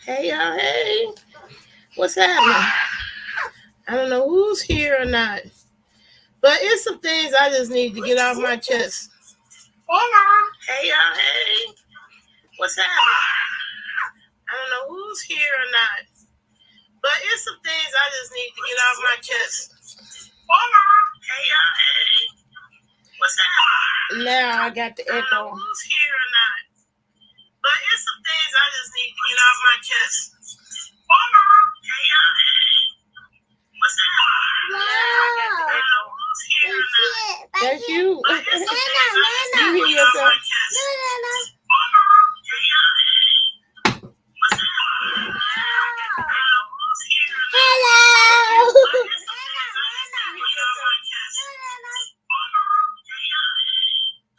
Hey, y'all. Hey. What's happening? I don't know who's here or not. But it's some things I just need to get off my chest. Hey, y'all. Hey. What's happening? I don't know who's here or not. But it's some things I just need to get off my chest. Hey, y'all. Hey. What's happening? Now I got the echo. I don't know who's here or not. But it's some things I just need to get off my chest. Hey, y'all. Hey. What's happening? Now I got the echo. Who's here or not. That's you. You hear yourself?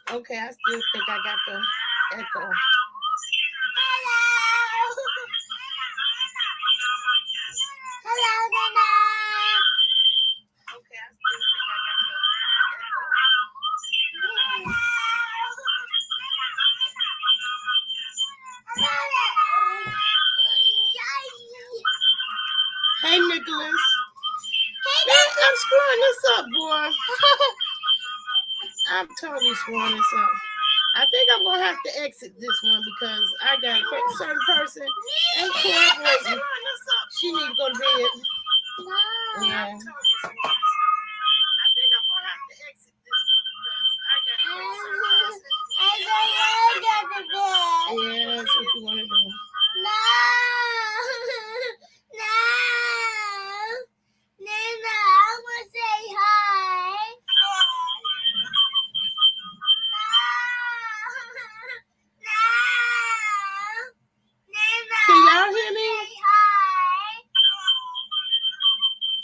Okay, I still think I got the echo. Okay, I still think I got the echo. Hey, Nicholas. I'm screwing this up, boy. I'm totally screwing this up. I think I'm gonna have to exit this one because I got a certain person ain't cooperating. She need to go to bed. Yeah. I think I'm gonna have to exit this one because I got a certain person. Yeah, that's what you wanna do. Can y'all hear me?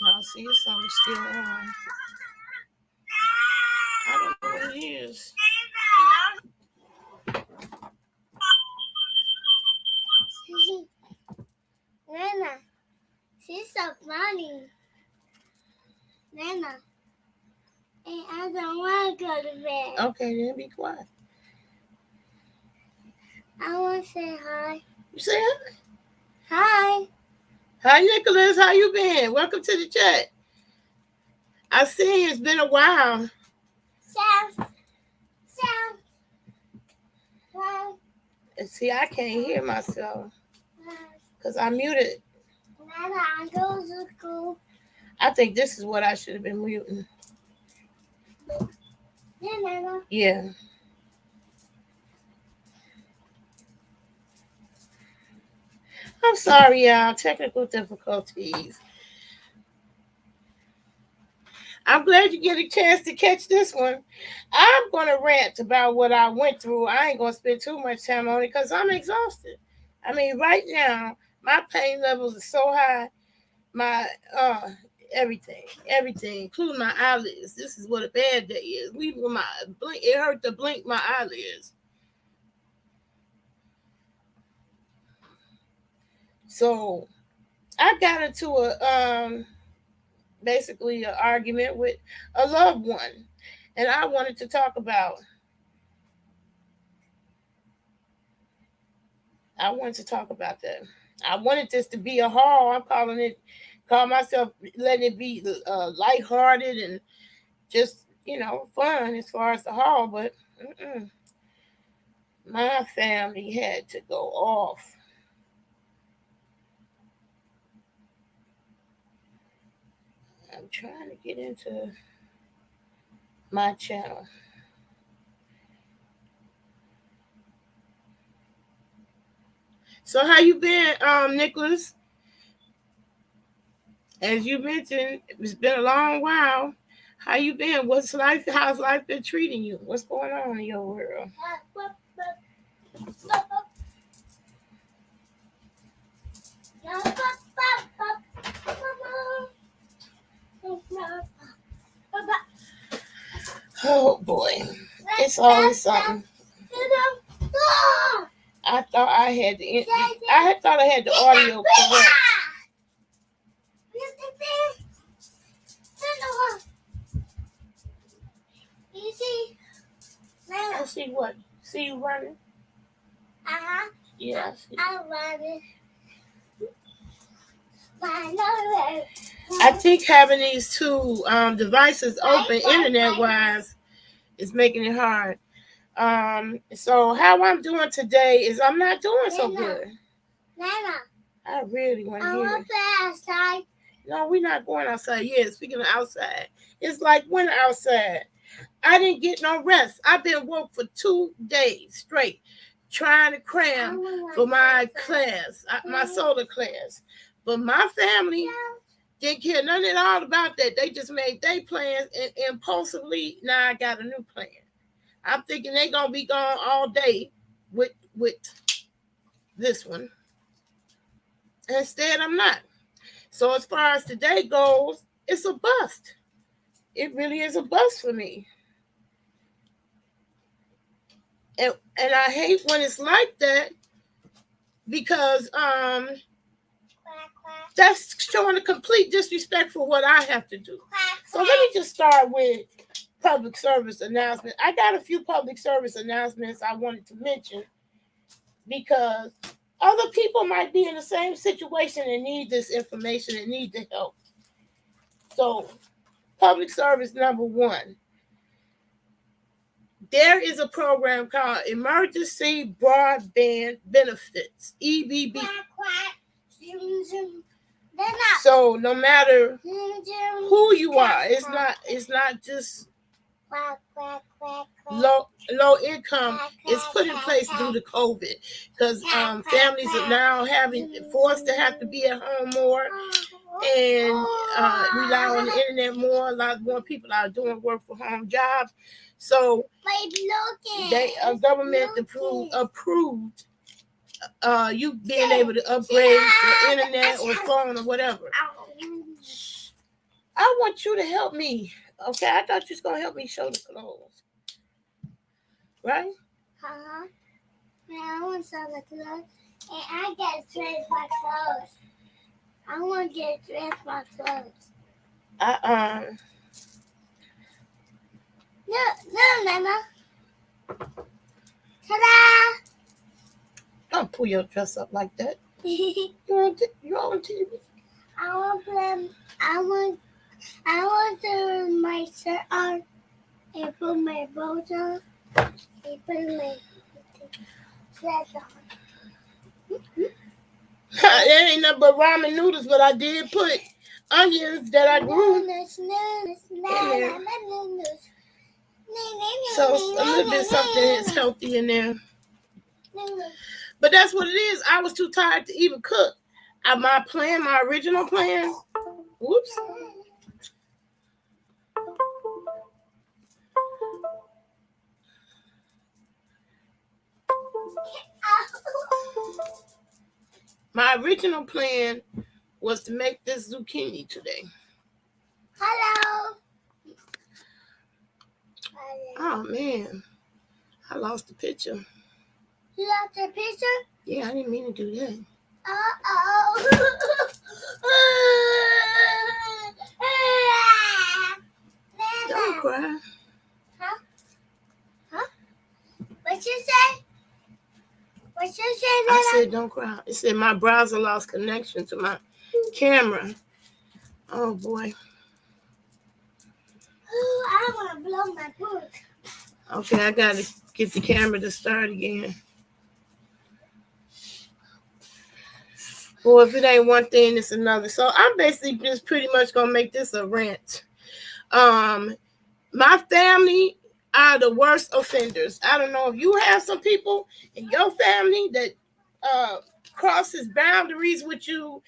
I'll see if something's still on. I don't know what it is. Nana, she's so funny. Nana, and I don't want to go to bed. Okay, then be quiet. I want to say hi. You say hi? Hi. Hi, Nicholas. How you been? Welcome to the chat. I see it's been a while. Sound. See, I can't hear myself because I muted. Nana, I go to school. I think this is what I should have been muting. Yeah, Nana. Yeah. I'm sorry, y'all. Technical difficulties. I'm glad you get a chance to catch this one. I'm going to rant about what I went through. I ain't going to spend too much time on it because I'm exhausted. I mean, right now, my pain levels are so high. My, everything, including my eyelids. This is what a bad day is. Leaving my blink, it hurt to blink my eyelids. So I got into basically an argument with a loved one, and I wanted to talk about. That. I wanted this to be a haul. I'm call myself letting it be lighthearted and just fun as far as the haul, but my family had to go off. I'm trying to get into my channel. So how you been, Nicholas? As you mentioned, it's been a long while. How you been? How's life been treating you? What's going on in your world? Oh boy, it's always something. I thought I had the audio correct. You see? I see what? See you running? I Yes. I want it. I think having these two devices open internet-wise is making it hard. So how I'm doing today is I'm not doing so good. Nana, I really want to I hear want it. to play outside. No, we're not going outside. Yeah, speaking of outside, it's like winter outside. I didn't get no rest. I've been woke for 2 days straight trying to cram for my class, my solar class. But my family didn't care nothing at all about that. They just made their plans and impulsively. Now I got a new plan. I'm thinking they're gonna be gone all day with this one. Instead, I'm not. So as far as today goes, it's a bust. It really is a bust for me. And I hate when it's like that because that's showing a complete disrespect for what I have to do. So let me just start with public service announcement. I got a few public service announcements I wanted to mention because other people might be in the same situation and need this information and need the help. So, public service number one. There is a program called Emergency Broadband Benefits, EBB. So no matter who you are, it's not just low income. It's put in place due to COVID because families are now forced to have to be at home more and rely on the internet more. A lot more people are doing work from home jobs. So government approved you being able to upgrade your internet or phone or whatever. I want you to help me. Okay, I thought you was gonna help me show the clothes. Right? I want some of the clothes. And I get dressed my clothes. I want to get dressed my clothes. No, Mama. Ta-da! Don't pull your dress up like that. You're on TV. I want to put my shirt on and put my bows on and put my dress on. There ain't nothing but ramen noodles, but I did put onions that I grew in there. So a little bit something that's healthy in there. But that's what it is. I was too tired to even cook. My original plan. Whoops. My original plan was to make this zucchini today. Hello. Oh man, I lost the picture. You lost the picture? Yeah, I didn't mean to do that. Don't cry. Huh? What you say? What you say, Nana? I said don't cry. It said my browser lost connection to my camera. Oh boy. I want to blow my book. Okay, I gotta get the camera to start again. Well, if it ain't one thing, it's another. So I'm basically just pretty much gonna make this a rant. My family are the worst offenders. I don't know if you have some people in your family that crosses boundaries with you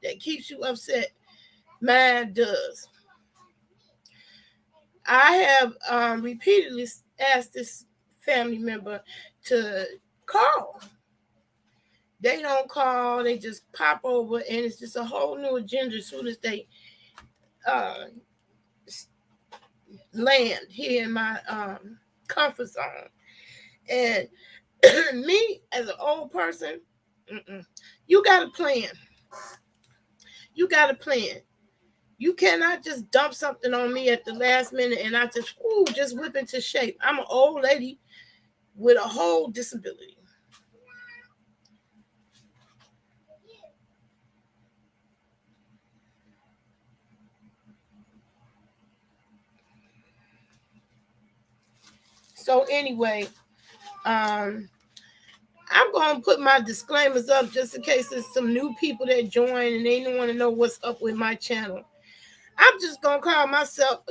that keeps you upset. Mine does. I have repeatedly asked this family member to call. They don't call. They just pop over, and it's just a whole new agenda as soon as they land here in my comfort zone. And me, as an old person, you got a plan. You got a plan. You cannot just dump something on me at the last minute and I just whip into shape. I'm an old lady with a whole disability. So anyway, um, I'm gonna put my disclaimers up just in case there's some new people that join and they don't want to know what's up with my channel. I'm just gonna call myself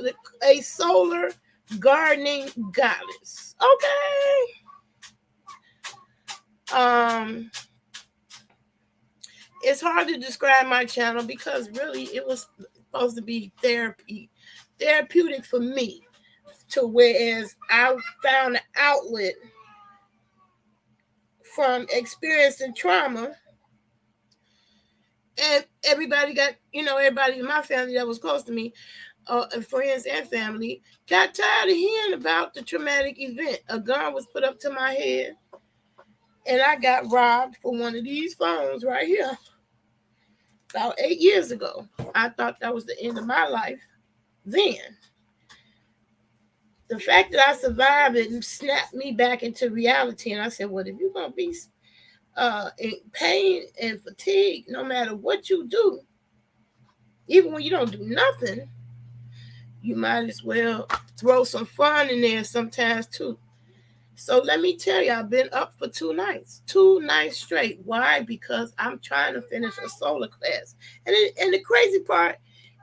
a solar gardening goddess. Okay. It's hard to describe my channel because really it was supposed to be therapeutic for me. To whereas I found an outlet from experiencing trauma, and everybody got, everybody in my family that was close to me, friends and family, got tired of hearing about the traumatic event. A gun was put up to my head, and I got robbed for one of these phones right here about 8 years ago. I thought that was the end of my life then. The fact that I survived it snapped me back into reality, and I said, well, if you're going to be in pain and fatigue, no matter what you do, even when you don't do nothing, you might as well throw some fun in there sometimes too. So let me tell you, I've been up for 2 nights straight. Why? Because I'm trying to finish a solar class. And the crazy part,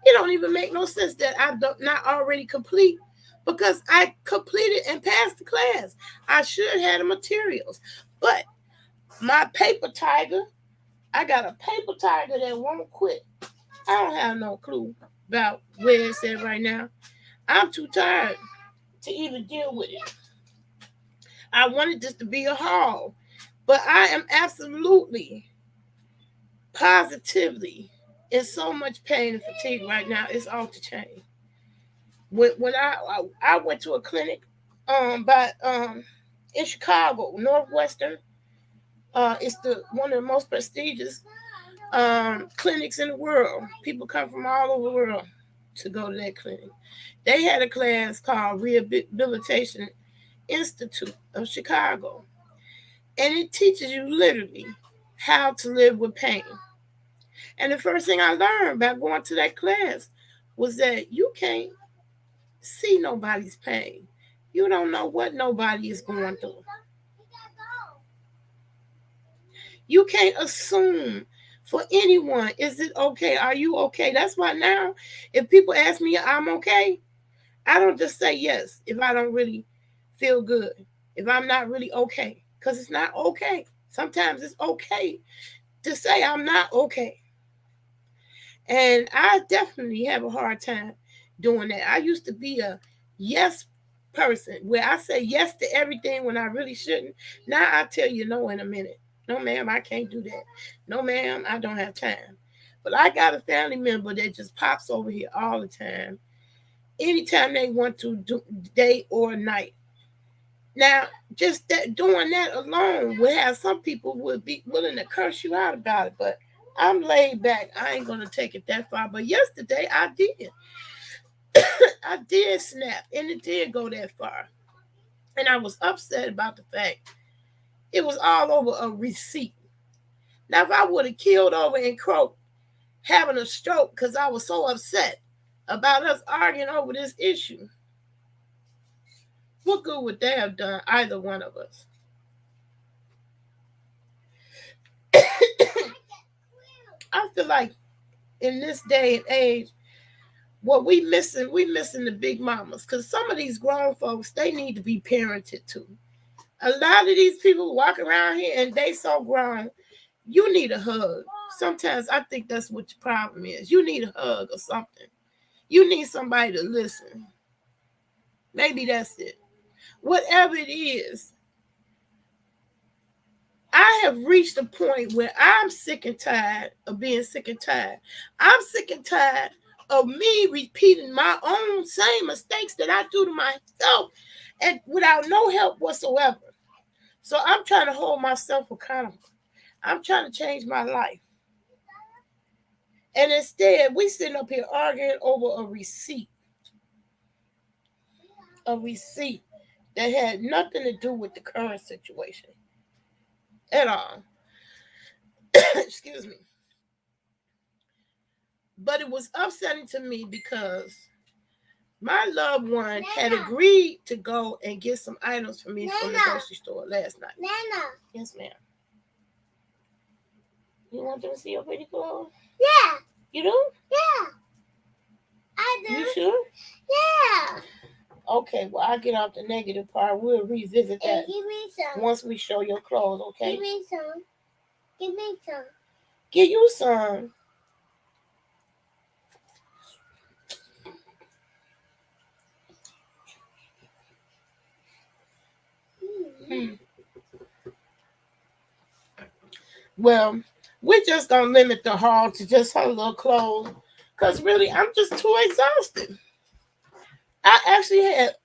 it don't even make no sense that I'm not already complete, because I completed and passed the class. I should have the materials. But my paper tiger, I got a paper tiger that won't quit. I don't have no clue about where it's at right now. I'm too tired to even deal with it. I wanted this to be a haul, but I am absolutely, positively in so much pain and fatigue right now. It's off the chain. When I went to a clinic, by in Chicago, Northwestern. It's the one of the most prestigious clinics in the world. People come from all over the world to go to that clinic. They had a class called Rehabilitation Institute of Chicago, and it teaches you literally how to live with pain. And the first thing I learned by going to that class was that you can't see nobody's pain. You don't know what nobody is going through. You can't assume for anyone, is it okay? Are you okay? That's why now, if people ask me I'm okay, I don't just say yes if I don't really feel good, if I'm not really okay, because it's not okay. Sometimes it's okay to say I'm not okay. And I definitely have a hard time doing that. I used to be a yes person where I say yes to everything when I really shouldn't. Now I tell you no in a minute. No, ma'am, I can't do that. No, ma'am, I don't have time. But I got a family member that just pops over here all the time, anytime they want to, do day or night. Now, just that doing that alone would have some people would be willing to curse you out about it, but I'm laid back. I ain't gonna take it that far. But yesterday I did. I did snap, and it did go that far. And I was upset about the fact it was all over a receipt. Now, if I would have killed over and croaked, having a stroke because I was so upset about us arguing over this issue, what good would they have done, either one of us? I feel like in this day and age, what we missing the big mamas, because some of these grown folks, they need to be parented too. A lot of these people walk around here and they so grown, you need a hug. Sometimes I think that's what your problem is. You need a hug or something. You need somebody to listen. Maybe that's it. Whatever it is, I have reached a point where I'm sick and tired of being sick and tired. I'm sick and tired of me repeating my own same mistakes that I do to myself and without no help whatsoever. So I'm trying to hold myself accountable. I'm trying to change my life. And instead, we sitting up here arguing over a receipt. A receipt that had nothing to do with the current situation at all. Excuse me. But it was upsetting to me because my loved one had agreed to go and get some items for me from the grocery store last night. Nana. Yes, ma'am. You want them to see your pretty clothes? Yeah. You do? Yeah. I do. You sure? Yeah. Okay, well, I'll get off the negative part. We'll revisit that Give me some. once we show your clothes, okay? Give me some. Give me some. Give you some. Well, we're just going to limit the haul to just her little clothes because really, I'm just too exhausted. I actually had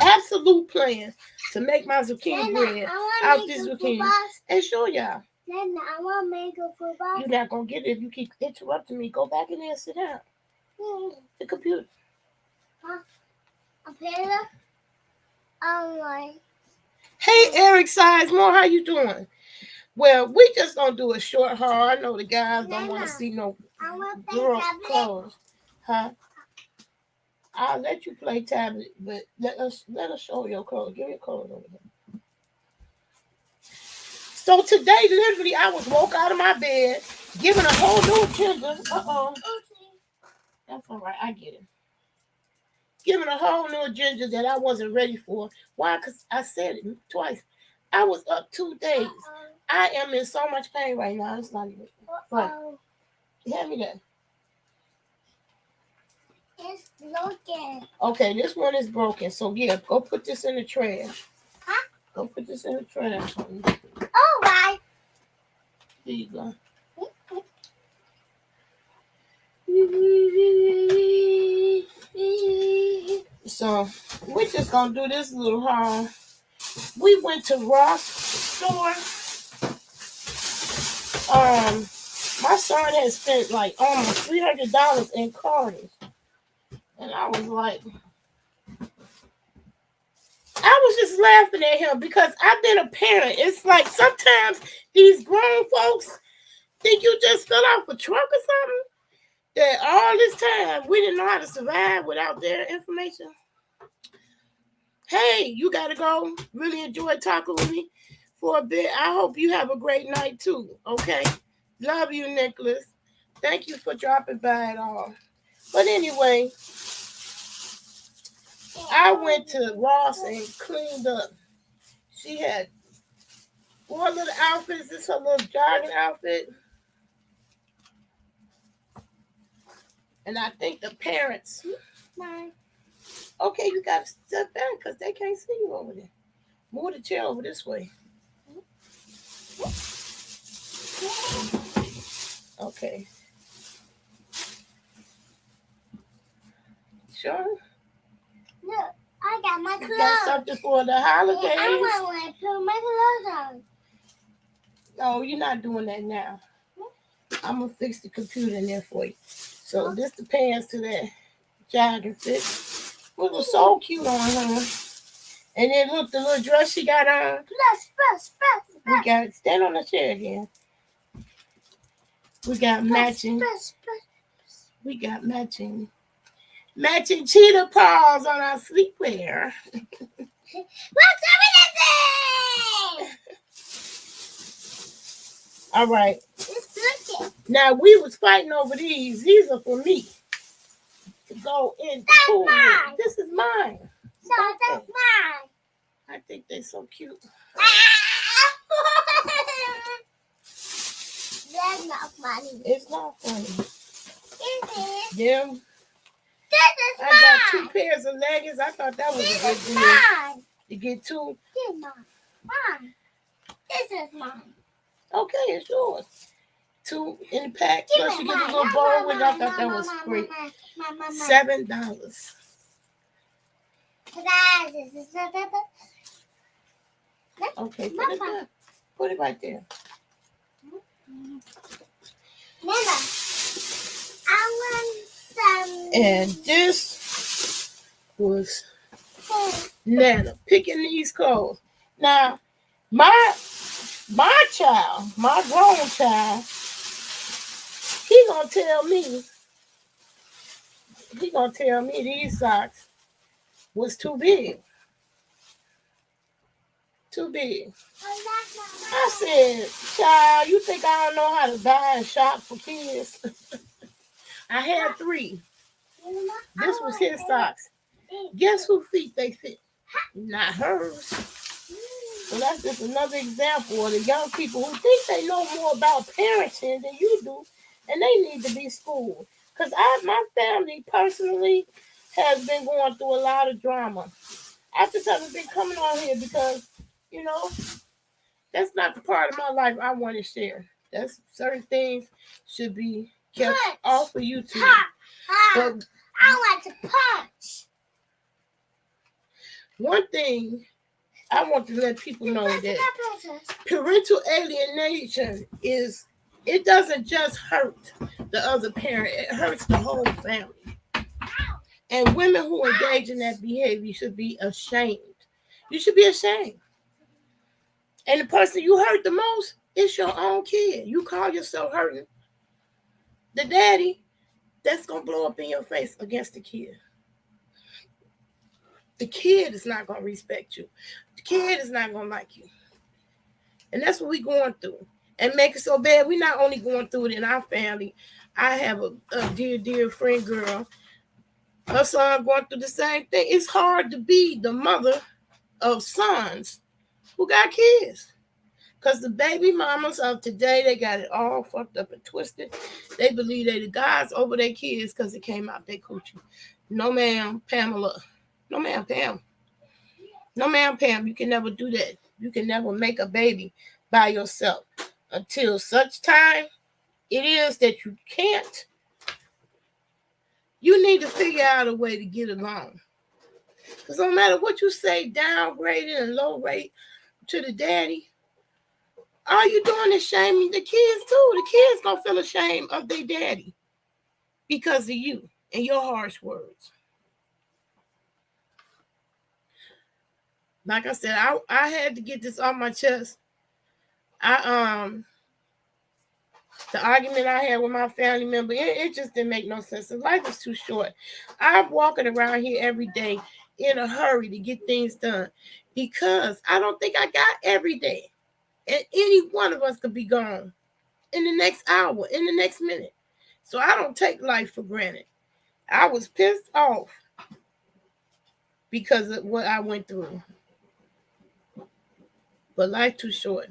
absolute plans to make my zucchini bread out this zucchini and show y'all. Nana, I want to make a football. You're not going to get it if you keep interrupting me. Go back in there and sit down. The computer. A pillow? Right. Hey, Eric Sizemore, how you doing? Well, we just going to do a short haul. I know the guys don't want to see no girl clothes. Huh? I'll let you play tablet, but let us show your clothes. Give your clothes over here. So today, literally, I was woke out of my bed, given a whole new agenda. That's all right. I get it. Given a whole new agenda that I wasn't ready for. Why? Because I said it twice. I was up 2 days. I am in so much pain right now. It's not even. But hand me that. It's broken. Okay, this one is broken. So yeah, go put this in the trash. Huh? Go put this in the trash. All right. Here you go. So we're just gonna do this little haul. We went to Ross store. My son had spent like almost $300 in cards, and I was like, I was just laughing at him because I've been a parent. It's like sometimes these grown folks think you just fill off a truck or something. That all this time we didn't know how to survive without their information. Hey, you gotta go. Really enjoy talking with me for a bit. I hope you have a great night too. Okay. Love you, Nicholas. Thank you for dropping by at all. But anyway, I went to Ross and cleaned up. She had 4 little outfits. This is her little jogging outfit. And I think the parents. Okay, you got to step back because they can't see you over there. Move the chair over this way. Okay. Sure. Look, I got my clothes. Got something for the holidays. I want to put my clothes on. No, you're not doing that now. I'm going to fix the computer in there for you. So this the pants to that jogging fit. It was so cute on her. And then look, the little dress she got on. We got, stand on the chair again. We got matching. We got matching cheetah paws on our sleepwear. What's everything? All right. Now we was fighting over these. These are for me to go in. This is mine. So that's mine. I think they're so cute. That's not funny. It's not funny. Is it? Yeah. This is mine. I got 2 pairs of leggings. I thought that was a good deal. Mine. To get 2. This is mine. This is mine. Okay, it's yours. 2 in the pack. Plus you get a little bowl with it. I thought that was great. $7. Okay, put it right there. Mama, I want some. And this was Nana picking these clothes. Now, my child, my grown child, he gonna tell me he gonna tell me these socks was too big. Too big. I said, child, you think I don't know how to buy and shop for kids? I had 3. This was his socks. Guess who feet they fit? Not hers. So that's just another example of the young people who think they know more about parenting than you do, and they need to be schooled. Because my family personally has been going through a lot of drama. I just haven't been coming on here because, you know, that's not the part of my life I want to share. That's certain things should be kept off of YouTube. But I like to punch. one thing I want to let people know that parental alienation it doesn't just hurt the other parent, it hurts the whole family. And women who engage in that behavior should be ashamed. You should be ashamed. And the person you hurt the most is your own kid. You call yourself hurting the daddy, that's going to blow up in your face against the kid. The kid is not going to respect you. The kid is not going to like you. And that's what we're going through. And make it so bad, we're not only going through it in our family. I have a dear friend girl. Her son going through the same thing. It's hard to be the mother of sons who got kids. Because the baby mamas of today, they got it all fucked up and twisted. They believe they the gods over their kids because it came out their coochie. No, ma'am, Pamela. No, ma'am, Pam. No, ma'am, Pam. You can never do that. You can never make a baby by yourself until such time it is that you can't. You need to figure out a way to get along. Because no matter what you say, downgraded and low rate to the daddy, all you doing is shaming the kids too. The kids gonna feel ashamed of their daddy because of you and your harsh words. Like I said, I had to get this off my chest. The argument I had with my family member, it just didn't make no sense. The life is too short. I'm walking around here every day in a hurry to get things done because I don't think I got every day. And any one of us could be gone in the next hour, in the next minute. So I don't take life for granted. I was pissed off because of what I went through. But life too short.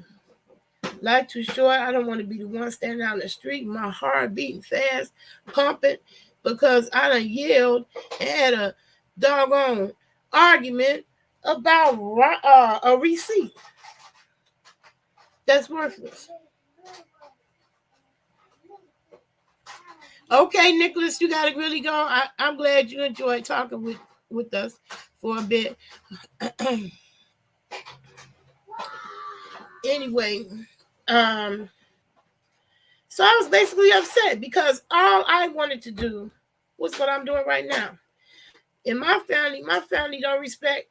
Life too short. I don't want to be the one standing out in the street, my heart beating fast, pumping, because I done yelled and had a doggone argument about a receipt that's worthless. Okay, Nicholas, you gotta really go. I'm glad you enjoyed talking with us for a bit. Anyway, so I was basically upset because all I wanted to do was what I'm doing right now. In my family don't respect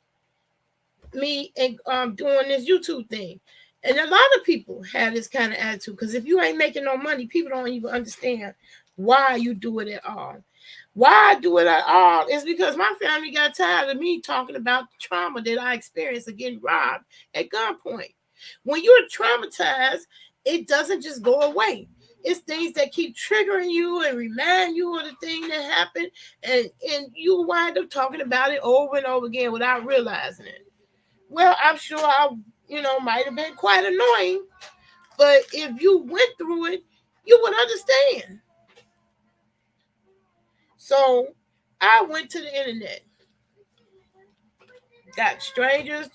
me and doing this YouTube thing. And a lot of people have this kind of attitude because if you ain't making no money, people don't even understand why you do it at all. Why I do it at all is because my family got tired of me talking about the trauma that I experienced of getting robbed at gunpoint. When you're traumatized, it doesn't just go away. It's things that keep triggering you and remind you of the thing that happened, and you wind up talking about it over and over again without realizing it. Well, I'm sure I, might have been quite annoying, but if you went through it, you would understand. So I went to the internet, got strangers,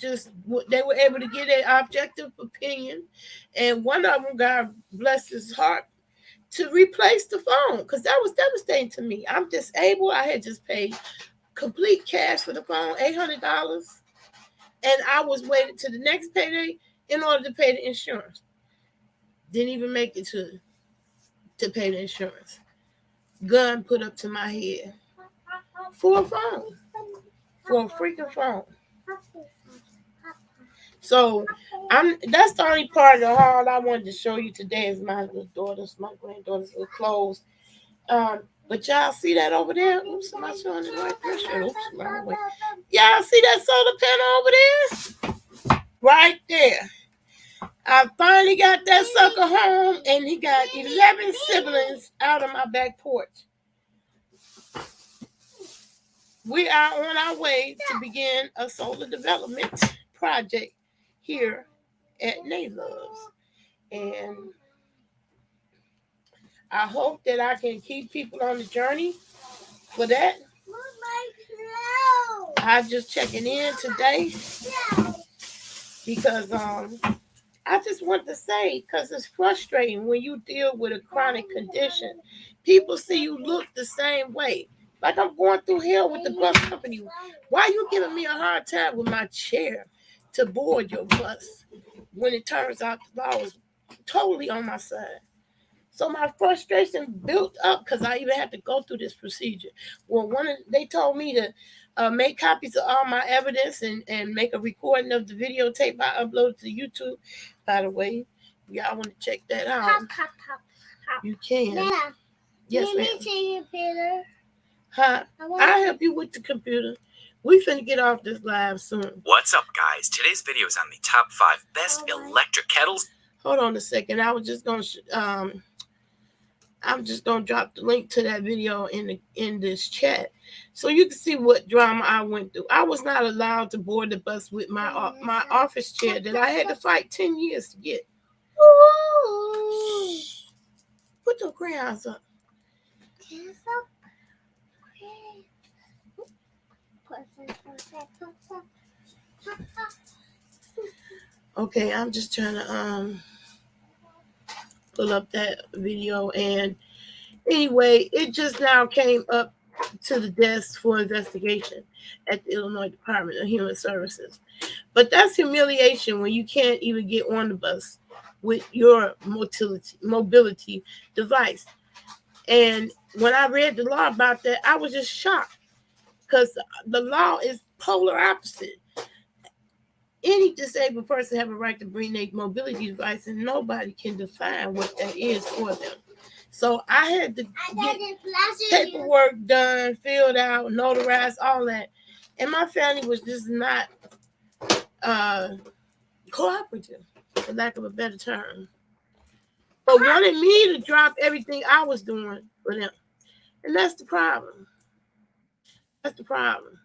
they were able to get an objective opinion, and one of them, God bless his heart, to replace the phone because that was devastating to me. I'm disabled. I had just paid complete cash for the phone, $800, and I was waiting to the next payday in order to pay the insurance. Didn't even make it to pay the insurance. Gun put up to my head for a phone, for a freaking phone. So that's the only part of the haul I wanted to show you today is my little daughters, my granddaughters' little clothes. But y'all see that over there? Oops, am I showing the right picture? Oops, wrong way. Y'all see that solar panel over there? Right there. I finally got that sucker home, and he got 11 siblings out of my back porch. We are on our way to begin a solar development project here at Nayloves. And I hope that I can keep people on the journey for that. I'm just checking in today because I just want to say, because it's frustrating when you deal with a chronic condition. People see you look the same way. Like I'm going through hell with the bus company. Why are you giving me a hard time with my chair to board your bus when it turns out the law was totally on my side? So my frustration built up because I even had to go through this procedure. Well, they told me to make copies of all my evidence and make a recording of the videotape I uploaded to YouTube. By the way, y'all want to check that out? You can. Nana, Yes, ma'am. see your computer. Huh? I'll help you with the computer. We finna get off this live soon. What's up, guys? Today's video is on the top 5 best electric kettles. Hold on a second. I'm just gonna drop the link to that video in this chat, so you can see what drama I went through. I was not allowed to board the bus with my office chair that I had to fight 10 years to get. Put those crayons up. Okay, I'm just trying to pull up that video, and anyway, it just now came up to the desk for investigation at the Illinois Department of Human Services. But that's humiliation when you can't even get on the bus with your mobility device. And when I read the law about that, I was just shocked because the law is polar opposite. Any disabled person have a right to bring their mobility device, and nobody can define what that is for them. So I had to get paperwork done, filled out, notarized, all that. And my family was just not cooperative, for lack of a better term. But wanted me to drop everything I was doing for them. And that's the problem. That's the problem.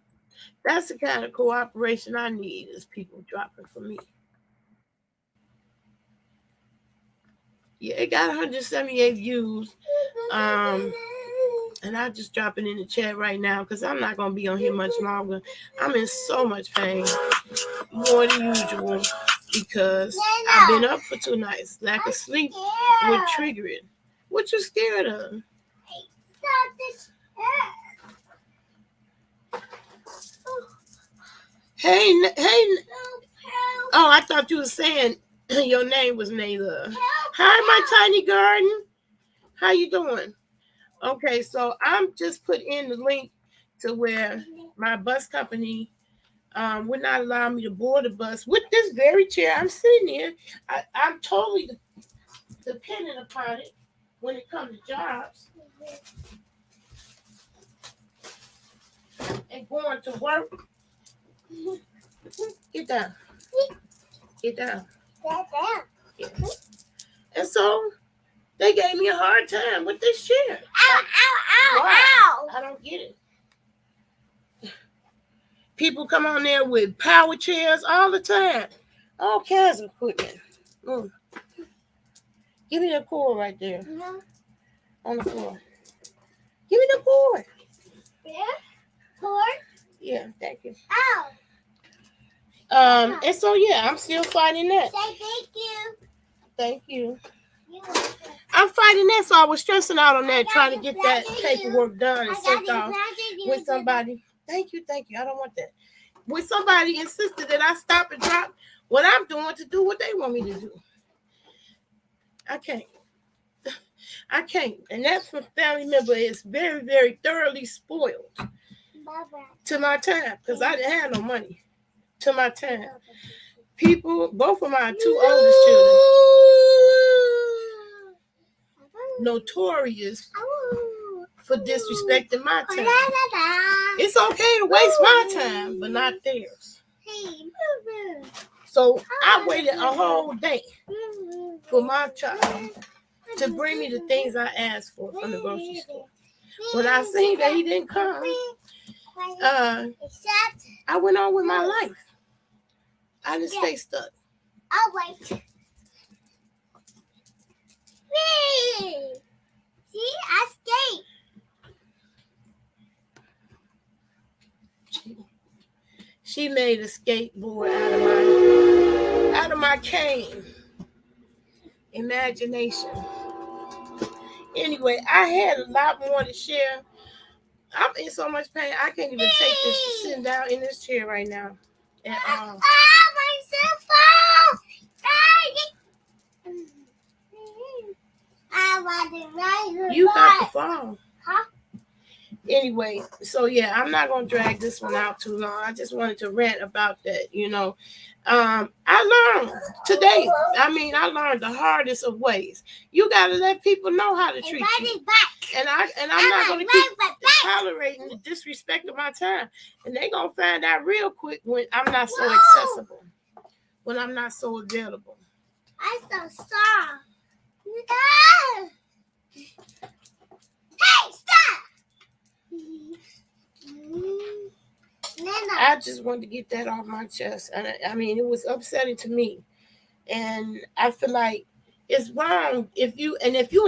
That's the kind of cooperation I need, is people dropping for me. Yeah, it got 178 views. And I just drop it in the chat right now because I'm not going to be on here much longer. I'm in so much pain, more than usual, because I've been up for 2 nights. Lack of sleep would trigger it. What you scared of? Hey. Oh, I thought you were saying your name was Nayla. Hi, my tiny garden. How you doing? Okay, so I'm just put in the link to where my bus company would not allow me to board the bus with this very chair I'm sitting in. I'm totally dependent upon it when it comes to jobs and going to work. Get down. Get down. Yeah. And so they gave me a hard time with this chair. Ow. I don't get it. People come on there with power chairs all the time. All kinds of equipment. Give me the cord right there. On the floor. Give me the cord. Yeah? Cord? Yeah, thank you. Ow. And so yeah, I'm still fighting that. Say thank you. Thank you. I'm fighting that, so I was stressing out on that, trying to get that paperwork done and sent off with somebody. Thank you. I don't want that. When somebody insisted that I stop and drop what I'm doing to do what they want me to do. I can't. And that's from a family member is very, very thoroughly spoiled to my time, because I didn't have no money to my time. People, both of my 2 oldest children, notorious for disrespecting my time. It's okay to waste my time, but not theirs. So I waited a whole day for my child to bring me the things I asked for from the grocery store. When I seen that he didn't come, I went on with my life. I didn't stay stuck. I'll wait. See, I stayed. She made a skateboard out of my cane. Imagination. Anyway, I had a lot more to share. I'm in so much pain. I can't even take this sitting down in this chair right now. At all. My cell phone! I want to ride. You got the phone. Huh? Anyway, so yeah, I'm not gonna drag this one out too long. I just wanted to rant about that, I learned today. I learned the hardest of ways. You gotta let people know how to treat you. And I'm not gonna keep tolerating the disrespect of my time. And they're gonna find out real quick when I'm not so accessible, when I'm not so available. I so sorry. Hey, stop! I just wanted to get that off my chest. And it was upsetting to me. And I feel like it's wrong if you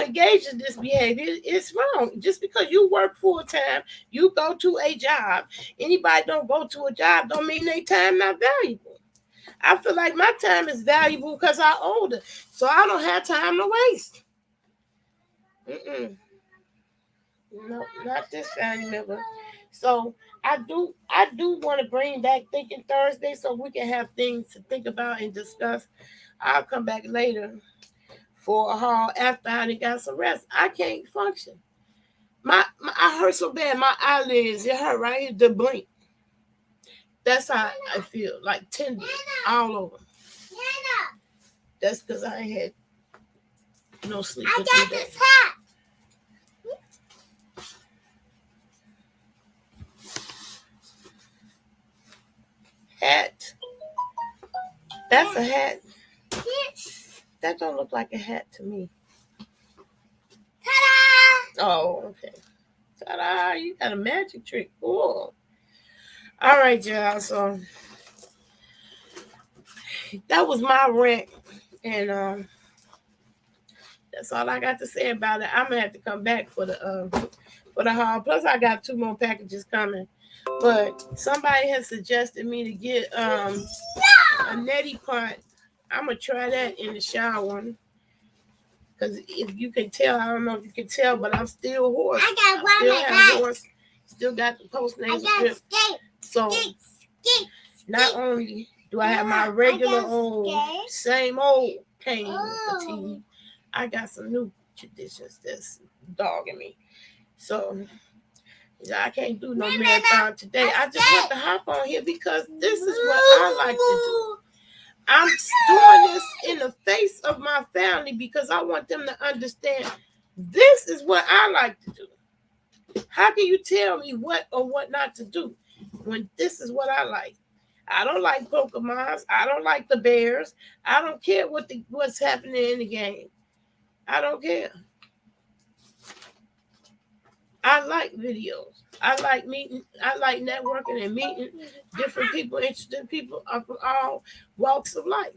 engage in this behavior, it's wrong. Just because you work full time, you go to a job. Anybody don't go to a job don't mean their time not valuable. I feel like my time is valuable because I'm older, so I don't have time to waste. No, not this family member. So I do want to bring back Thinking Thursday so we can have things to think about and discuss. I'll come back later for a haul after I got some rest. I can't function. I hurt so bad. My eyelids, it hurt right here to blink. That's how I feel, like tender all over. That's because I had no sleep. I got this hat. Hat. That's a hat. Yes. That don't look like a hat to me. Ta-da! Oh, okay. Ta-da! You got a magic trick. Cool. All right, y'all. So that was my rant, and that's all I got to say about it. I'm gonna have to come back for the haul. Plus, I got 2 more packages coming. But somebody has suggested me to get a neti pot. I'm gonna try that in the shower. Because if you can tell, I don't know if you can tell, but I'm still hoarse. I got one still like have that. hoarse. Still got the post-nasal drip. Skate. So not only do I have my regular old, same old pain fatigue, I got some new traditions that's dogging me. So I can't do no marathon today. I just want to hop on here because this is what I like to do. I'm doing this in the face of my family because I want them to understand this is what I like to do. How can you tell me what or what not to do when this is what I like? I don't like Pokemons. I don't like the Bears. I don't care what's happening in the game. I don't care. I like videos. I like meeting. I like networking and meeting different people, interesting people of all walks of life.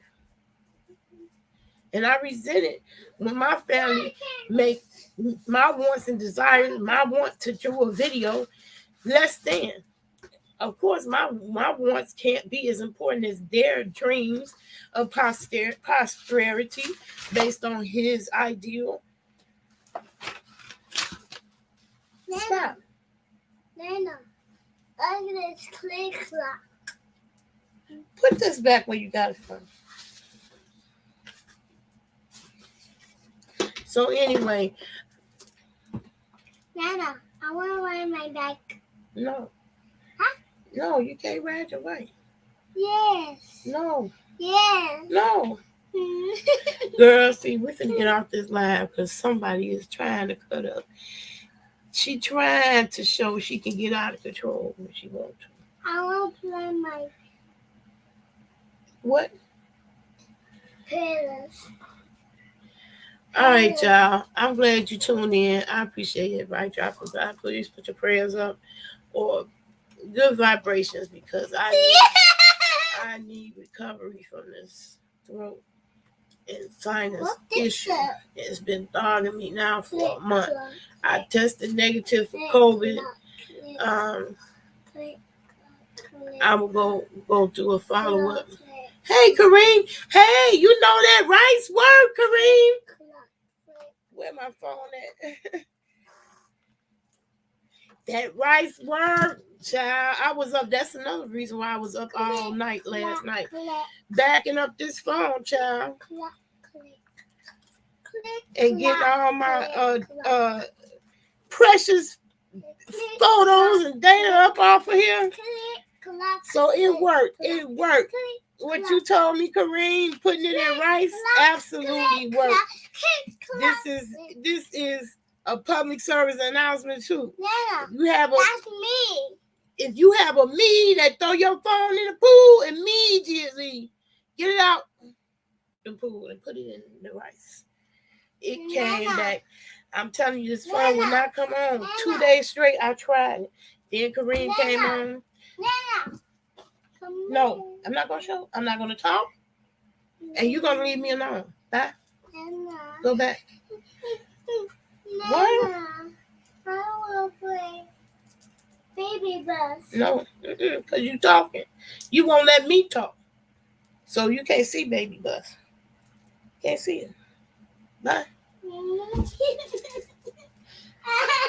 And I resent it when my family make my wants and desires, my want to do a video less than. Of course, my wants can't be as important as their dreams of prosperity based on his ideal. Stop. Nana, I'm going to click that. Put this back where you got it from. So anyway. Nana, I want to ride my bike. No. Huh? No, you can't ride your bike. Yes. No. Yes. No. Girl, see, we're finna get off this live because somebody is trying to cut up. She trying to show she can get out of control when she wants to. I want to play my What? pillows. All right, y'all. I'm glad you tuned in. I appreciate it. Right, drop a God. Please put your prayers up or good vibrations because I need recovery from this throat and sinus issue. It's been dogging me now for a month. I tested negative for COVID. I will go do a follow up. Hey, Kareem. Hey, you know that rice word, Kareem? Where my phone at? That rice word, child. I was up. That's another reason why I was up all night last night. Backing up this phone, child. And getting all my precious photos and data up off of here. So it worked. It worked. What you told me, Kareem, putting it in rice, absolutely worked. This is a public service announcement too. That's me. If you have a me that throw your phone in the pool, immediately get it out the pool and put it in the rice. It came back. I'm telling you, this phone will not come on. 2 days straight, I tried it. Then Kareem came on. No, I'm not gonna show. I'm not gonna talk. And you're gonna leave me alone. Bye. Go back. What? I want to play baby bus. No, because you talking. You won't let me talk. So you can't see baby bus. Can't see it. Bye.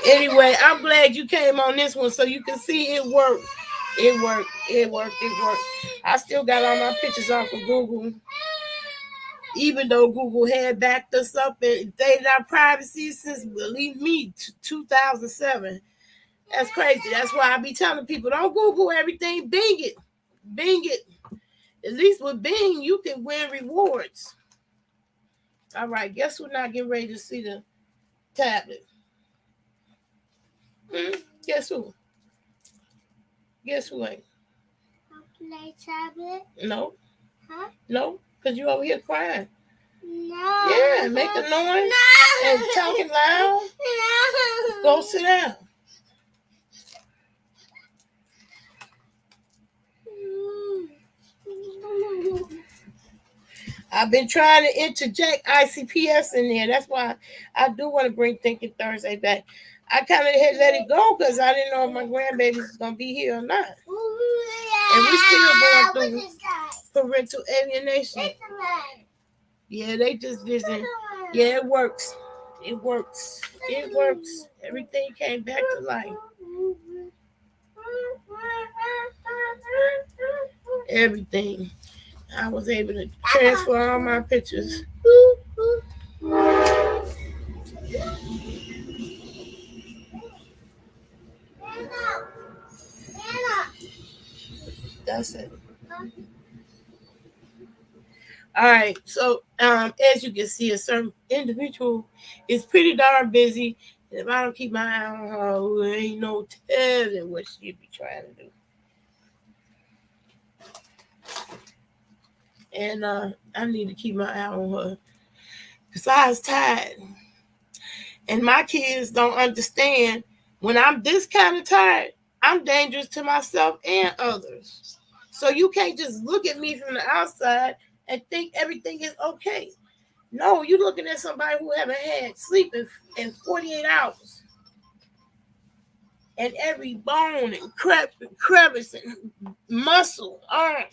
Anyway, I'm glad you came on this one so you can see it worked. It worked. It worked. It worked. I still got all my pictures off of Google. Even though Google had backed us up and invaded our privacy since, believe me, 2007. That's crazy. That's why I be telling people, don't Google everything. Bing it. Bing it. At least with Bing, you can win rewards. All right. Guess we're not getting ready to see the tablet. Guess who? Guess who ain't? Play tablet? No. Huh? No, because you over here crying. No. Yeah, make a noise and talking loud. No. Go sit down. I've been trying to interject ICPS in there. That's why I do want to bring Thinking Thursday back. I kind of had let it go because I didn't know if my grandbabies was going to be here or not. And we still going through parental alienation. Yeah, they just visit. Yeah, it works. It works. It works. Everything came back to life. Everything. I was able to transfer all my pictures. That's it. All right. So, as you can see, a certain individual is pretty darn busy. And if I don't keep my eye on her, there ain't no telling what she'll be trying to do. And I need to keep my eye on her because I was tired. And my kids don't understand when I'm this kind of tired, I'm dangerous to myself and others. So you can't just look at me from the outside and think everything is okay. No, you're looking at somebody who haven't had sleep in 48 hours. And every bone and crevice and muscle, arm,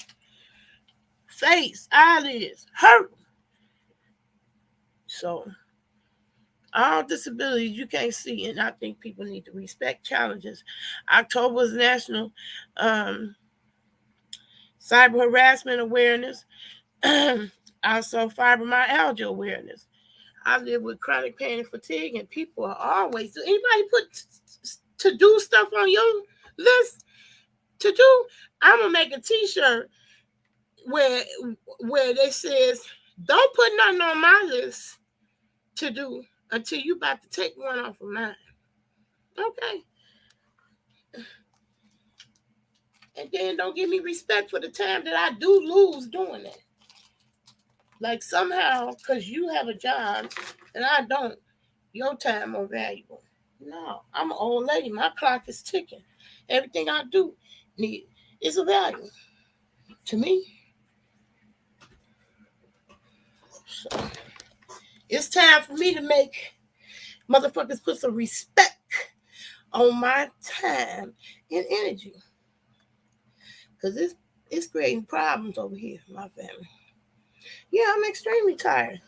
face, eyelids hurt. So all disabilities you can't see, and I think people need to respect challenges. October is National Cyber Harassment Awareness, also fibromyalgia awareness. I live with chronic pain and fatigue, and people are always. Do anybody put to do stuff on your list to do? I'm gonna make a T-shirt where they says, "Don't put nothing on my list to do until you about to take one off of mine." Okay. And then don't give me respect for the time that I do lose doing that. Like somehow, because you have a job and I don't, your time more valuable. No, I'm an old lady. My clock is ticking. Everything I do need is a value to me. So it's time for me to make motherfuckers put some respect on my time and energy. Because it's creating problems over here, my family. Yeah, I'm extremely tired.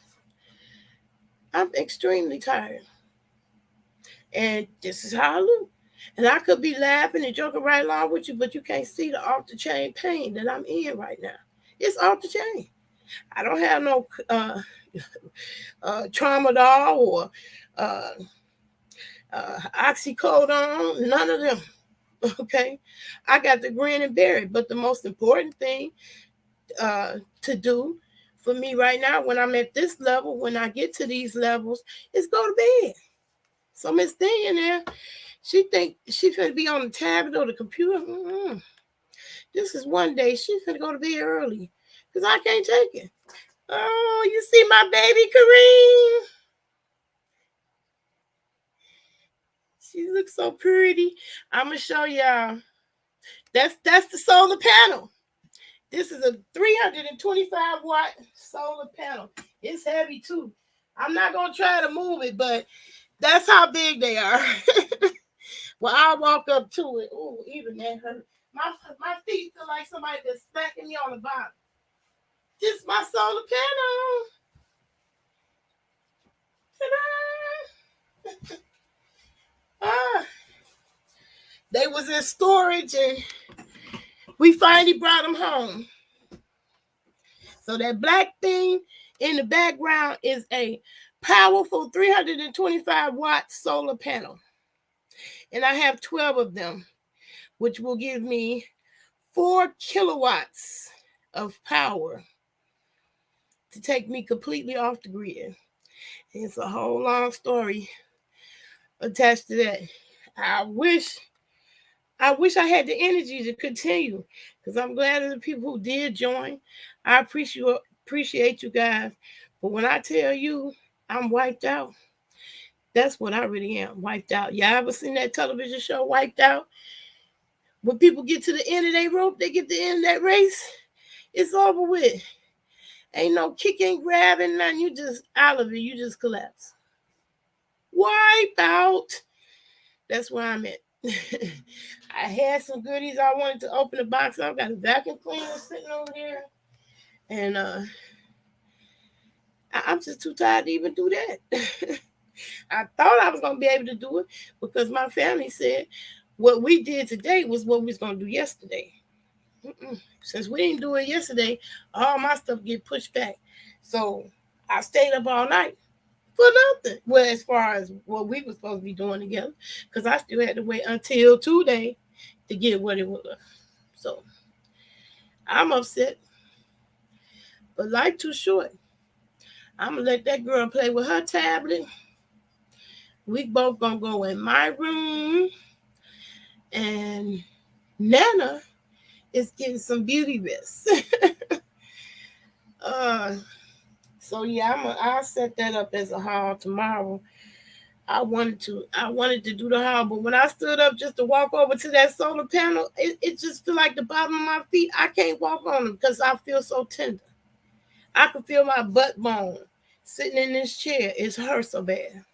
I'm extremely tired. And this is how I look. And I could be laughing and joking right along with you, but you can't see the off the chain pain that I'm in right now. It's off the chain. I don't have no tramadol or uh, oxycodone, none of them. Okay, I got the grin and bear it. But the most important thing to do for me right now, when I'm at this level, when I get to these levels, is go to bed. So Miss Thing in there, she think she finna be on the tablet or the computer. This is one day she's finna go to bed early because I can't take it. Oh, you see my baby Kareem? She looks so pretty. I'm gonna show y'all. That's the solar panel. This is a 325-watt solar panel. It's heavy too. I'm not gonna try to move it, but that's how big they are. Well, I walk up to it. Ooh, even that hurt. My feet feel like somebody just smacking me on the bottom. This is my solar panel. Ta-da! Ah, they was in storage and we finally brought them home. So that black thing in the background is a powerful 325-watt solar panel. And I have 12 of them, which will give me 4 kilowatts of power to take me completely off the grid. It's a whole long story attached to that. I wish I had the energy to continue because I'm glad of the people who did join. I appreciate you guys. But when I tell you I'm wiped out, that's what I really am, wiped out. Y'all ever seen that television show, Wiped Out? When people get to the end of their rope, they get to the end of that race, it's over with. Ain't no kicking, grabbing, nothing. You just out of it. You just collapse. Wipe out. That's where I'm at. I had some goodies. I wanted to open the box. I've got a vacuum cleaner sitting over there. And I'm just too tired to even do that. I thought I was going to be able to do it because my family said what we did today was what we was going to do yesterday. Since we didn't do it yesterday, all my stuff get pushed back. So I stayed up all night for nothing. Well, as far as what we were supposed to be doing together, because I still had to wait until today to get what it was. So I'm upset. But life too short. I'm gonna let that girl play with her tablet. We both gonna go in my room, and Nana is getting some beauty rest. So yeah, I'll set that up as a haul tomorrow. I wanted to do the haul, but when I stood up just to walk over to that solar panel, it just feel like the bottom of my feet. I can't walk on them because I feel so tender. I can feel my butt bone sitting in this chair. It's hurt so bad.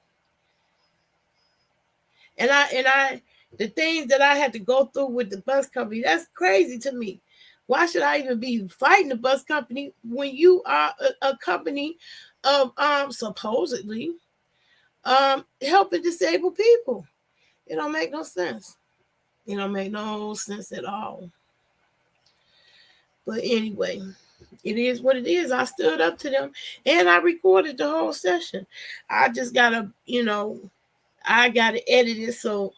And the things that I had to go through with the bus company, that's crazy to me. Why should I even be fighting the bus company when you are a company of supposedly helping disabled people? It don't make no sense. It don't make no sense at all. But anyway, it is what it is. I stood up to them and I recorded the whole session. I just gotta, I gotta edit it so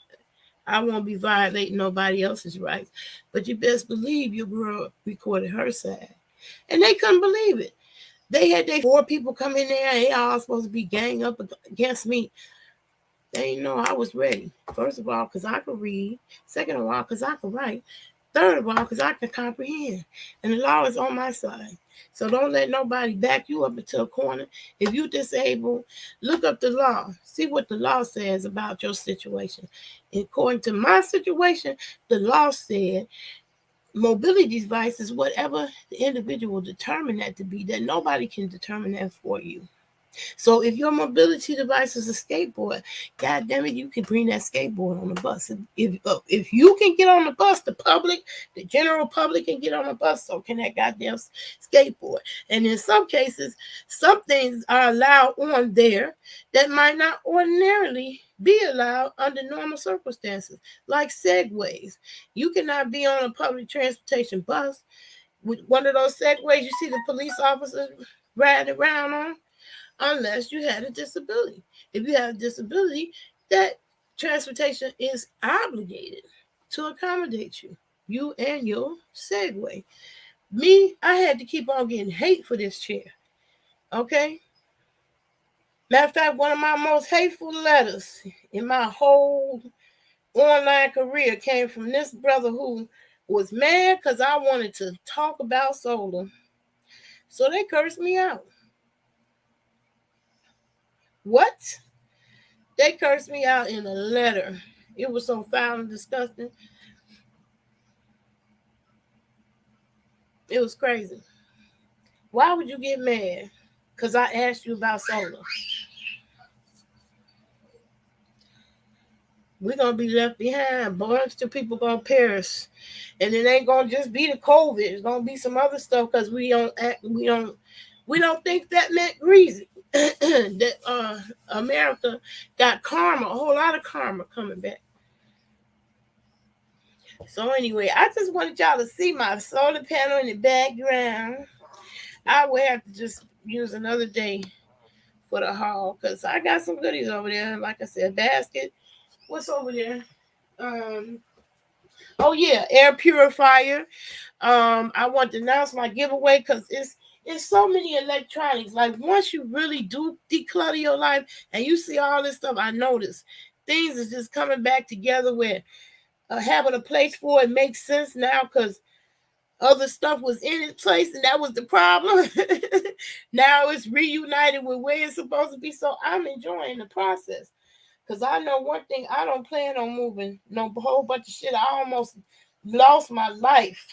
I won't be violating nobody else's rights. But you best believe your girl recorded her side. And they couldn't believe it. They had 4 people come in there and they all supposed to be gang up against me. They didn't know I was ready. First of all, because I could read. Second of all, because I could write. Third of all, because I can comprehend. And the law is on my side. So don't let nobody back you up into a corner. If you're disabled, look up the law. See what the law says about your situation. According to my situation, the law said mobility device is whatever the individual determined that to be, that nobody can determine that for you. So if your mobility device is a skateboard, God damn it, you can bring that skateboard on the bus. If you can get on the bus, the general public can get on the bus, so can that goddamn skateboard. And in some cases, some things are allowed on there that might not ordinarily be allowed under normal circumstances, like segways. You cannot be on a public transportation bus with one of those segways you see the police officers riding around on, unless you had a disability. If you have a disability, that transportation is obligated to accommodate you and your Segway. Me, I had to keep on getting hate for this chair. Okay? Matter of fact, one of my most hateful letters in my whole online career came from this brother who was mad because I wanted to talk about solar. So they cursed me out. What? They cursed me out in a letter. It was so foul and disgusting. It was crazy. Why would you get mad? Because I asked you about solar. We're going to be left behind. Bunch of people going to perish. And it ain't going to just be the COVID. It's going to be some other stuff because we don't think that meant greasy. That America got karma, a whole lot of karma coming back. So anyway, I just wanted y'all to see my solar panel in the background. I will have to just use another day for the haul because I got some goodies over there. Like I said, basket. What's over there? Oh yeah, air purifier. I want to announce my giveaway because it's so many electronics. Like once you really do declutter your life and you see all this stuff, I notice things is just coming back together where having a place for it makes sense now because other stuff was in its place and that was the problem. Now it's reunited with where it's supposed to be. So I'm enjoying the process. Because I know one thing, I don't plan on moving no whole bunch of shit. I almost lost my life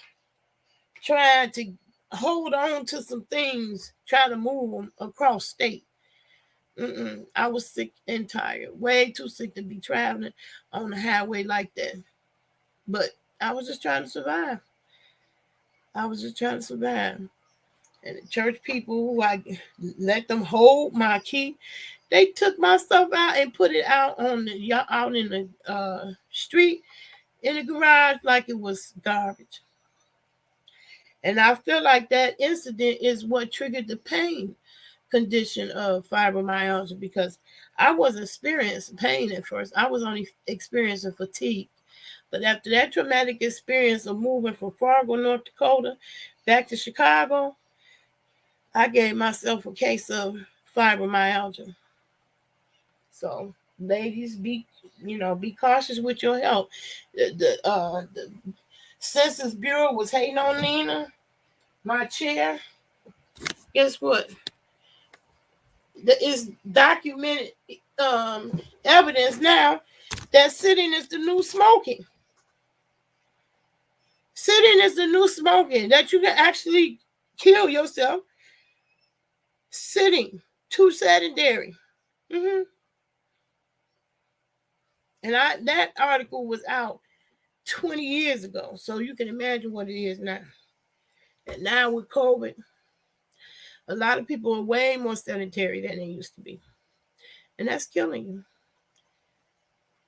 trying to hold on to some things, trying to move them across state. I was sick and tired, way too sick to be traveling on the highway like that. But I was just trying to survive. And the church people who I let them hold my key, they took my stuff out and put it out in the street in the garage like it was garbage. And I feel like that incident is what triggered the pain condition of fibromyalgia because I wasn't experiencing pain at first. I was only experiencing fatigue. But after that traumatic experience of moving from Fargo, North Dakota, back to Chicago, I gave myself a case of fibromyalgia. So, ladies, be cautious with your health. The Census Bureau was hating on Nina, my chair. Guess what? There is documented evidence now that sitting is the new smoking. Sitting is the new smoking. That you can actually kill yourself sitting. Too sedentary. Mm-hmm. And that article was out 20 years ago. So you can imagine what it is now. And now with COVID, a lot of people are way more sedentary than they used to be. And that's killing you.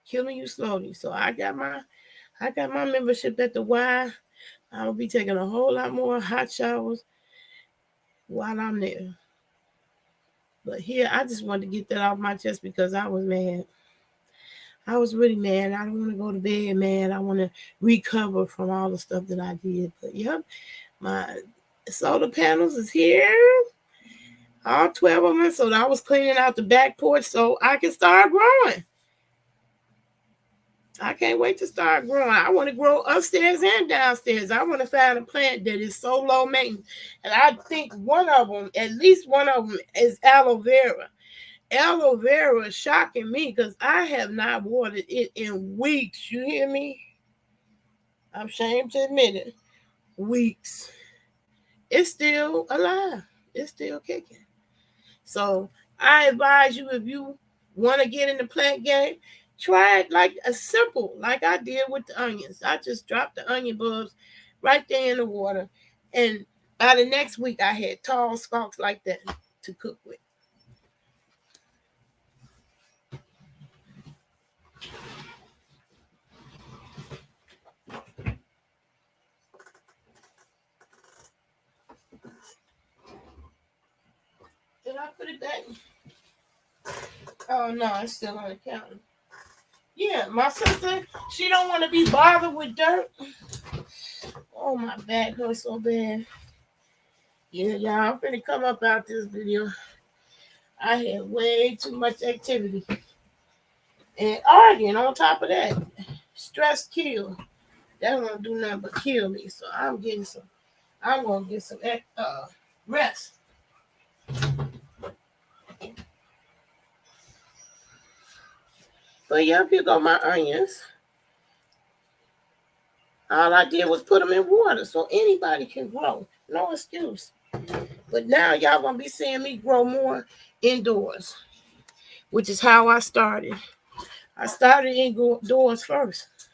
Killing you slowly. So I got my membership at the Y. I'll be taking a whole lot more hot showers while I'm there. But here, I just wanted to get that off my chest because I was mad. I was really mad. I don't want to go to bed, man. I want to recover from all the stuff that I did. But yep, my solar panels is here. All 12 of them. So I was cleaning out the back porch so I can start growing. I can't wait to start growing. I want to grow upstairs and downstairs. I want to find a plant that is so low maintenance. And I think one of them, at least one of them, is aloe vera. Aloe vera is shocking me because I have not watered it in weeks. You hear me? I'm ashamed to admit it. Weeks. It's still alive. It's still kicking. So I advise you, if you want to get in the plant game, try it like a simple, like I did with the onions. I just dropped the onion bulbs right there in the water, and by the next week I had tall stalks like that to cook with. Did I put it back? Oh no, it's still on the counter. Yeah, my sister, she don't want to be bothered with dirt. Oh, my back hurts so bad. Yeah, y'all, I'm finna come up out this video. I had way too much activity. And arguing on top of that. Stress kill. That won't do nothing but kill me. So I'm gonna get some rest. But yeah, here go my onions. All I did was put them in water so anybody can grow. No excuse. But now y'all gonna be seeing me grow more indoors, which is how I started. I started indoors first,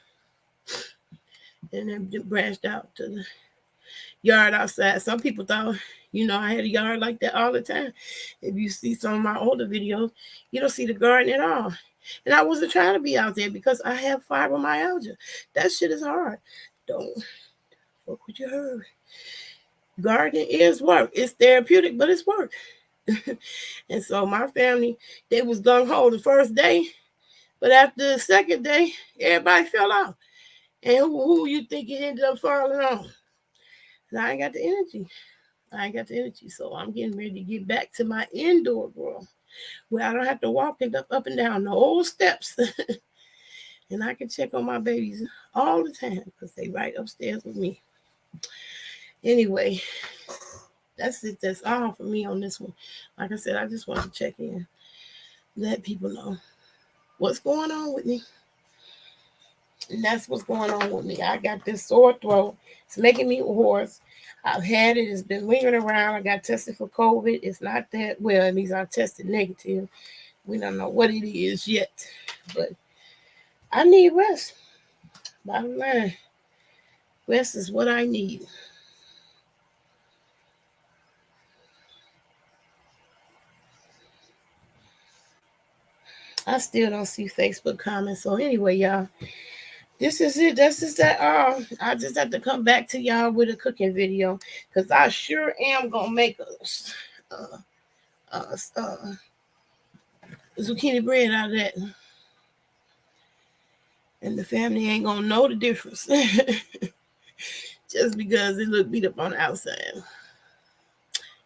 and then branched out to the yard outside. Some people thought, I had a yard like that all the time. If you see some of my older videos, you don't see the garden at all. And I wasn't trying to be out there because I have fibromyalgia. That shit is hard. Don't fuck with your heard. Gardening is work. It's therapeutic, but it's work. And so my family, they was gung ho the first day, but after the second day, everybody fell out. And who you think it ended up falling on? And I ain't got the energy. So I'm getting ready to get back to my indoor growth where I don't have to walk up and down the old steps. And I can check on my babies all the time because they right upstairs with me. Anyway, that's it. That's all for me on this one. Like I said, I just want to check in, let people know what's going on with me. And that's what's going on with me. I got this sore throat. It's making me hoarse. I've had it. It's been lingering around. I got tested for COVID. It's not that well. At least I tested negative. We don't know what it is yet. But I need rest. Bottom line, rest is what I need. I still don't see Facebook comments. So anyway, y'all, this is it. This is that. I just have to come back to y'all with a cooking video because I sure am gonna make a zucchini bread out of that, and the family ain't gonna know the difference just because it look beat up on the outside.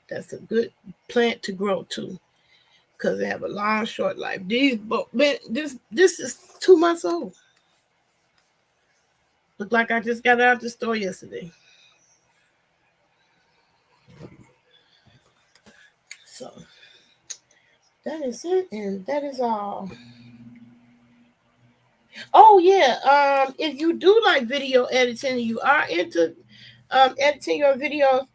That's a good plant to grow too, because they have a long, short life. This is 2 months old. Look like I just got it out the store yesterday. So that is it, and that is all. Oh yeah, if you do like video editing, you are into editing your videos.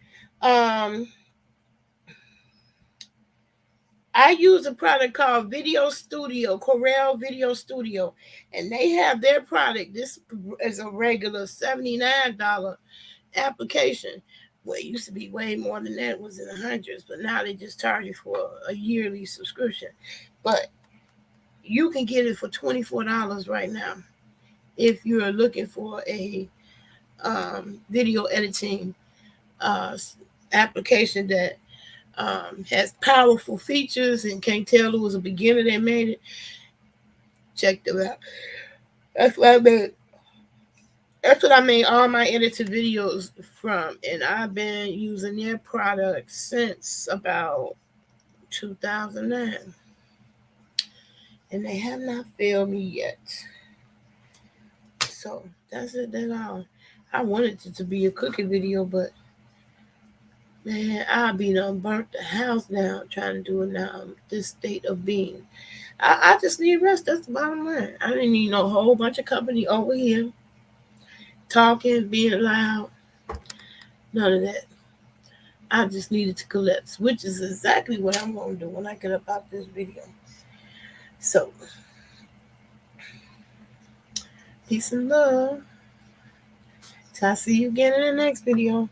I use a product called Video Studio, Corel Video Studio, and they have their product. This is a regular $79 application. Well, it used to be way more than that, it was in the hundreds, but now they just charge you for a yearly subscription. But you can get it for $24 right now if you're looking for a video editing application that has powerful features and can't tell it was a beginner that made it. Check them out. That's what I made. That's what I made all my edited videos from, and I've been using their product since about 2009, and they have not failed me yet. So that's it. That's all. I wanted it to be a cooking video, but man, I'll be done burnt the house down trying to do it now. This state of being. I just need rest. That's the bottom line. I didn't need no whole bunch of company over here talking, being loud. None of that. I just needed to collapse, which is exactly what I'm going to do when I get up out this video. So, peace and love. Till I see you again in the next video.